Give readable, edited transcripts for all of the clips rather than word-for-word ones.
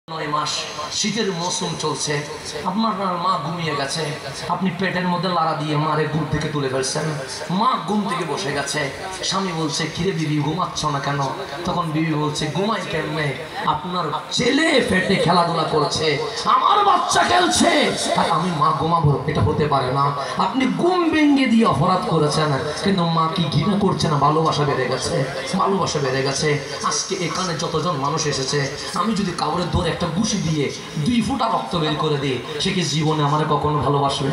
9 মাস শীতের মৌসুম চলছে, আপনার মা ঘুমিয়ে গেছে, আপনি পেটের মধ্যে লাড়া দিয়ে মারে ঘুম থেকে তুলে ফেলছেন। মা ঘুম থেকে বসে গেছে, স্বামী বলছে কিরে বিবি ঘুমাচ্ছ না কেন? তখন বিবি বলছে ঘুমাই কেমনে, আপনার ছেলে পেটে খেলাধুলা করছে, আমার বাচ্চা খেলছে, আর আমি মা ঘুমাবো? এটা হতে পারে না। আপনি ঘুম ভেঙে দিয়ে অপরাধ করেছেন, কিন্তু মা কি ঘৃণা করছে না? ভালোবাসা বেড়ে গেছে, ভালোবাসা বেড়ে গেছে। আজকে এখানে যতজন মানুষ এসেছে, আমি যদি কাউরে দৌড়ে একটা ঘুষি দিয়ে 2 ফোঁটা রক্ত বের করে দিই, সে কি জীবনে আমার কখনো ভালোবাসবে?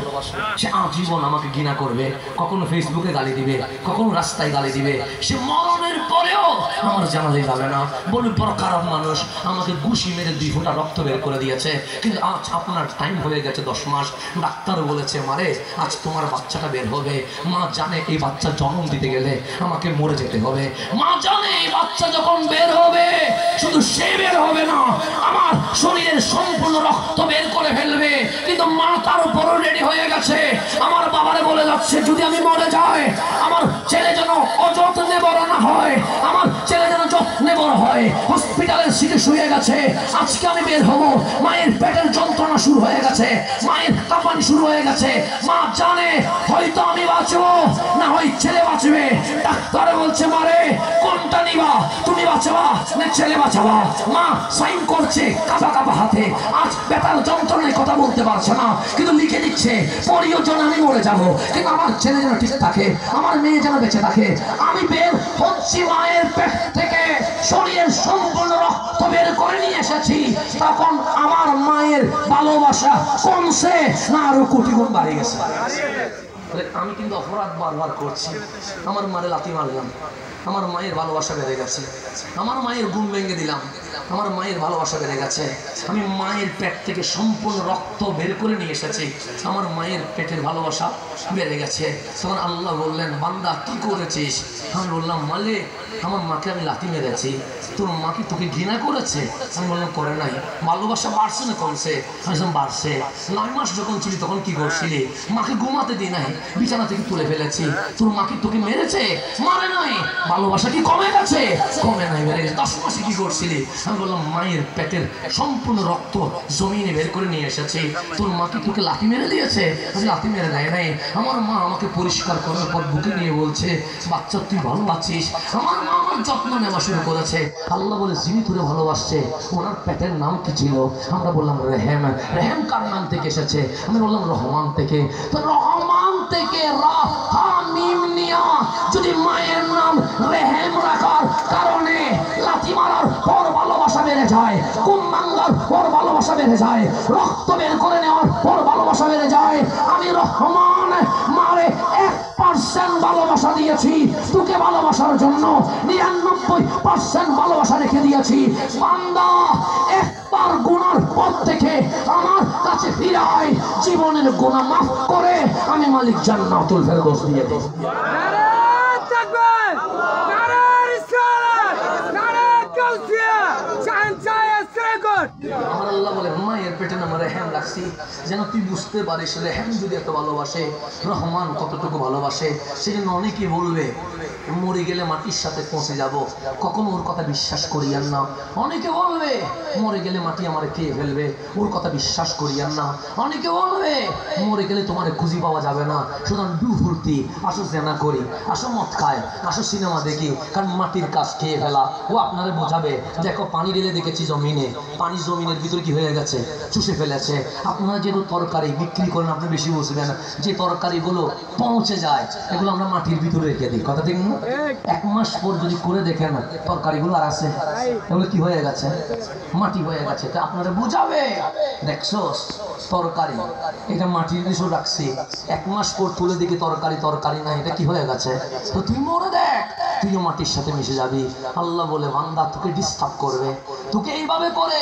সে আজীবন আমাকে ঘৃণা করবে, কখনো ফেসবুকে গালি দিবে, কখনো রাস্তায় গালি দিবে। সে মরণের পরেও আমার জানালে যাবে না, বলে বড় খারাপ মানুষ, আমাকে ঘুষি মেরে 2 ফোঁটা রক্ত বের করে দিয়েছে। কিন্তু আজ আপনার টাইম হয়ে গেছে 10 মাস, ডাক্তার বলেছে মারে আজ তোমার বাচ্চাটা বের হবে। মা জানে এই বাচ্চা জন্ম দিতে গেলে আমাকে মরে যেতে হবে। মা জানে এই বাচ্চা যখন বের হবে, শুধু সে বের হবে না, আমার শরীরের সম্পূর্ণ রক্ত বের করে ফেলবে। কিন্তু মা তার উপরও রেডি হয়ে গেছে। আমার বাবারে বলে যাচ্ছে যদি আমি মরে যাই, আমার ছেলে যেন অযত্নে বড় না হয়, আমার ছেলে যেন যত্নে বড় হয়। হসপিটালের সিটে শুয়ে গেছে, আজকে আমি বের হব। মায়ের পেটের যন্ত্রণা শুরু হয়ে গেছে, মায়ের কাঁপানি শুরু হয়ে গেছে। মা জানে হয়তো আমি বাঁচবো, না হয় ছেলে বাঁচবে। ডাক্তার বলছে মারে কোনটা নিবা, তুমি বাঁচাবা না ছেলে বাঁচাবা? মা সাইন করছে কাঁপা কাঁপা হাতে, আজ বেতাল যন্ত্রণায় কথা বলতে পারছে না, কিন্তু লিখে দিচ্ছে পরিজন আমি মরে যাবো, কিন্তু আমার ছেলে যেন ঠিক থাকে, আমার মেয়ে যেন বেঁচে থাকে। আমি বের হচ্ছি মায়ের পেট থেকে, শরীরের সম্পূর্ণ রক্ত বের করে নিয়ে এসেছি। তখন আমার মায়ের ভালোবাসা কমছে না আরো কোটি গুণ বাড়ে গেছে? আমি কিন্তু অপরাধ বারবার করছি, আমার মারে লাথি মারলাম, আমার মায়ের ভালোবাসা বেড়ে গেছে, আমার মায়ের ঘুম ভেঙে দিলাম, আমার মায়ের ভালোবাসা বেড়ে গেছে। আমি মায়ের পেট থেকে সম্পূর্ণ রক্ত বের করে নিয়ে এসেছি, আমার মায়ের পেটের ভালোবাসা বেড়ে গেছে। তখন আল্লাহ বললেন বান্দা কি করেছিস? আমি বললাম মালে আমার মাকে আমি লাথি মেরেছি, তোর মা কি তোকে ঘৃণা করেছে? আমি বললাম করে নাই। ভালোবাসা বাড়ছে না কমছে? আমি বাড়ছে। 9 মাস যখন ছিলি তখন কি করছিলি? মাকে ঘুমাতে দি নাই, বিছানা থেকে তুলে ফেলেছি। তোর মা কি তোকে মেরেছে? মারে নাই। ভালোবাসা কি কমে গেছে? কমে নাই, বেড়ে গেছে। 10 মাসে কি করছিলি? আমি বললাম মায়ের পেটের সম্পূর্ণ রক্ত জমিনে বের করে নিয়ে এসেছি। তোর মা কি তোকে লাথি মেরে দিয়েছে? আমি লাথি মেরে দেয় নাই। আমার মা আমাকে পরিষ্কার করার পর বুকে নিয়ে বলছে বাচ্চা তুই ভালো আছিস? আমার মা আমার যত্ন নেওয়া শুরু করেছে। আল্লাহ বলে যিনি তোরে ভালোবাসছে ওনার পেটের নাম কি ছিল? আমরা বললাম রেহেম। রেহেম কার নাম থেকে এসেছে? আমি বললাম রহমান থেকে। তো রহমান থেকে যদি মায়ের নাম রেহেম রাখার কারণে লাথি মারার পর ভালোবাসা বেড়ে যায়, ঘুম ভাঙার পর ভালোবাসা বেড়ে যায়, রক্ত বের করে নেওয়ার পর ভালোবাসা বেড়ে যায়, আমি রহমান মারে 1% ভালোবাসা দিয়েছি, তোকে ভালোবাসার জন্য 99% ভালোবাসা রেখে দিয়েছি। বান্দা একবার গুনার পর থেকে আমার কাছে ফিরে আয়, জীবনের গুনাহ মাফ করে আমি মালিক জান্নাতুল ফেরদৌস দিয়ে দেব। আমার আল্লাহ বলে মায়ের পেটে নাম রেহেম রাখছি যেন তুই বুঝতে পারিস রেহেম যদি এত ভালোবাসে, রহমান কতটুকু ভালোবাসে। সেজন্য অনেকেই বলবে মরে গেলে মাটির সাথে পৌঁছে যাব, কখনো ওর কথা বিশ্বাস করিয়ান না। অনেকে বলবে মরে গেলে মাটি আমার খেয়ে ফেলবে, ওর কথা বিশ্বাস করিয়ান না। অনেকে বলবে মরে গেলে তোমার খুঁজি পাওয়া যাবে না, সুতরাং ডু ফুর্তি, আসো জেনা করি, আসো মদ খায়, আসো সিনেমা দেখি, কারণ মাটির কাজ খেয়ে ফেলা। ও আপনারা বোঝাবে দেখো পানি ঢেলে দেখেছি জমিনে, পানি জমিনের ভিতরে কি হয়ে গেছে? চুষে ফেলেছে। আপনারা যেহেতু তরকারি বিক্রি করেন আপনি বেশি বুঝবেন, যে তরকারিগুলো পৌঁছে যায় এগুলো আমরা মাটির ভিতরে রেখে দিই, কথা ঠিক না? 1 মাস পর যদি করে দেখেন তরকারিগুলো আর আছে, এগুলো কি হয়ে গেছে? মাটি হয়ে গেছে। তো আপনারা বুঝাবে দেখছো তরকারি এটা মাটির নিচে রাখছি, 1 মাস পর তুলে দেখি তরকারি তরকারি না, এটা কি হয়ে গেছে? তো তুই মরে দেখ, তুইও মাটির সাথে মিশে যাবি। আল্লাহ বলে বান্দা তোকে ডিস্টার্ব করবে, তোকে এইভাবে করে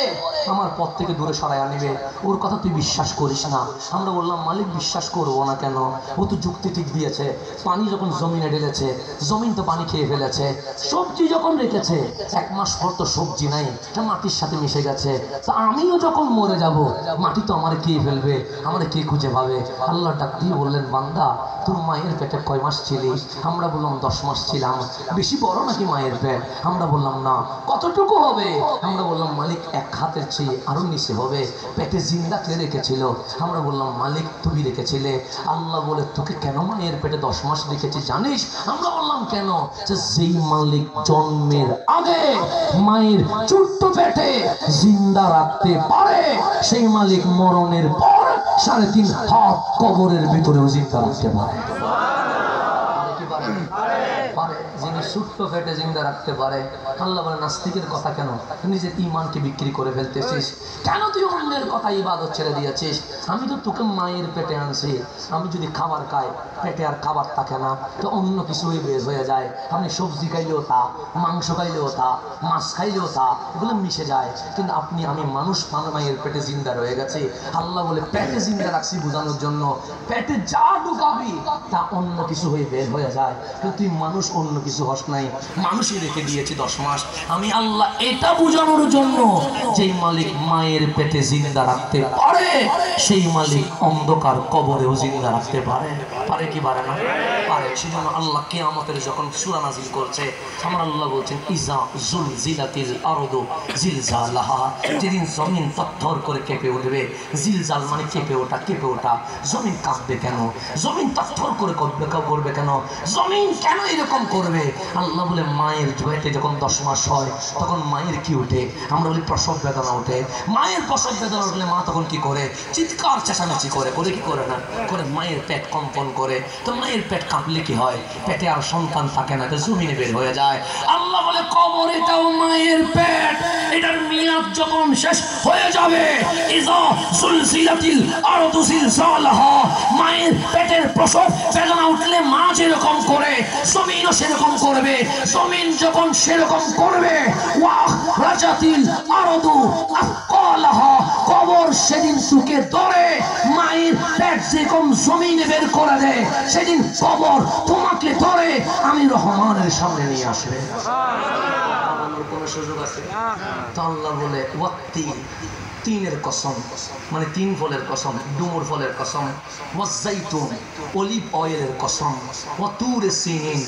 আমার পথ থেকে দূরে সরাই আনবে, ওর কথা তুই বিশ্বাস করিস না। আমরা বললাম মালিক বিশ্বাস করবো না কেন? ও তো যুক্তি ঠিক দিয়েছে, পানি যখন জমিনে ঢেলেছে জমিন তো পানি খেয়ে ফেলেছে, সবজি যখন রেখেছে 1 মাস পর তো সবজি নাই, তা মাটির সাথে মিশে গেছে। তা আমিও যখন মরে যাব মাটি তো আমার খেয়ে ফেলবে, আমার কে খুঁজে পাবে? আল্লাহ ডাক দিয়ে বললেন বান্দা তোর মায়ের পেটে কয় মাস ছিলিস? আমরা বললাম 10 মাস ছিলাম। বেশি বড় নাকি মায়ের পেট? আমরা বললাম না। কতটুকু হবে? আমরা বললাম মালিক 1 হাতের খাচ্ছি আরো নিচে হবে, পেটে জিন্দা কে রেখেছিল? আমরা বললাম মালিক তুমি রেখেছিলে। আল্লাহ বলে তোকে কেন মায়ের পেটে 10 মাস রেখেছি জানিস? আমরা বললাম কেন? যে যেই মালিক জন্মের আগে মায়ের ছোট্ট পেটে জিন্দা রাখতে পারে, সেই মালিক মরণের পর 3.5 হাত কবরের ভিতরেও জিন্দা রাখতে পারে। পারে, যিনি ছোট্ট পেটে জিন্দা রাখতে পারে। আল্লাহ বলে নাস্তিকের কথা কেন? নিজের ঈমানকে বিক্রি করে ফেলতেছিস কেন? তুই অন্যের কথা ইবাদত ছেড়ে দিয়েছিস। আমি তো তোকে মায়ের পেটে আনছি, আমি যদি খাবার খাই পেটে আর খাবার থাকে না, তো অন্য কিছুই বের হয়ে যায়। আপনি সবজি খাইলেও তা, মাংস খাইলেও তা, মাছ খাইলেও তা, এগুলো মিশে যায়। কিন্তু আমি মানুষ মায়ের পেটে জিন্দা রয়ে গেছি। আল্লাহ বলে পেটে জিন্দা রাখছি বোঝানোর জন্য, পেটে যা ঢুকাবি তা অন্য কিছু হয়ে বের হয়ে যায়। কিন্তু তুই মানুষ, অন্য কিছু হস নাই, মানুষই রেখে দিয়েছি 10 মাস। আমি আল্লাহ এটা বোঝানোর জন্য, যেই মালিক মায়ের পেটে জিন্দা রাখতে পারে, সেই মালিক অন্ধকার কবরেও জিন্দা রাখতে পারে। পারে কি পারে না? পারে। সেজন্য আল্লাহ কিয়ামতের যখন সূরা নাযিল করছে, আমার আল্লাহ বলছেন ইজা জুলজিলাতিল আরদু জিলজালাহা, যেদিন জমিন থরথর করে কেঁপে উঠবে। জিলজাল মানে কেঁপে ওঠা, কেঁপে ওঠা। জমিন কাঁপবে কেন? জমিন থরথর করে করবে কেন? জমিন কেন এরকম করবে? আল্লাহ বলে মায়ের পেটে যখন 10 মাস হয় তখন মায়ের কি উঠে? আমরা বলি প্রসব বেদনা ওঠে। মায়ের প্রসব বেদনা উঠলে মা তখন কি করে? চিৎকার চেঁচামেচি করে। করে কি করে না করে? মায়ের পেট কম্পন করে। তো মায়ের পেট কাঁপলে কি হয়? পেটে আর সন্তান থাকে না, তো জমিনে বের হয়ে যায়। আল্লাহ বলে কবর এটাও মায়ের পেট, এটার মেয়াদ যখন শেষ হয়ে যাবে, ইজা সুলসিলাতিল আরদু জিলজালাহা, মায়ের পেটের প্রসব বেদনা উঠলে মা যেরকম করে জমিনও সেরকম করবে। জমিন যখন সেরকম করবে, ওয়াহ রাজাতিল আরদু আফকালাহা, কবর সেদিন সুখে ধরে মায়ের পেট যেরকম জমিনে বের করে দেয়, সেদিন কবর তোমাকে ধরে আমি রহমানের সামনে নিয়ে আসবে। কোনো সুযোগ আছে? তো আল্লাহ বলে ওয়াত্তি, তিনের কসম, মানে 3 ফলের কসম, ডুমুর ফলের কসম, ওয়াজ্জাইতুন, অলিভ অয়েলের কসম, ওয়া তুর সিনিন,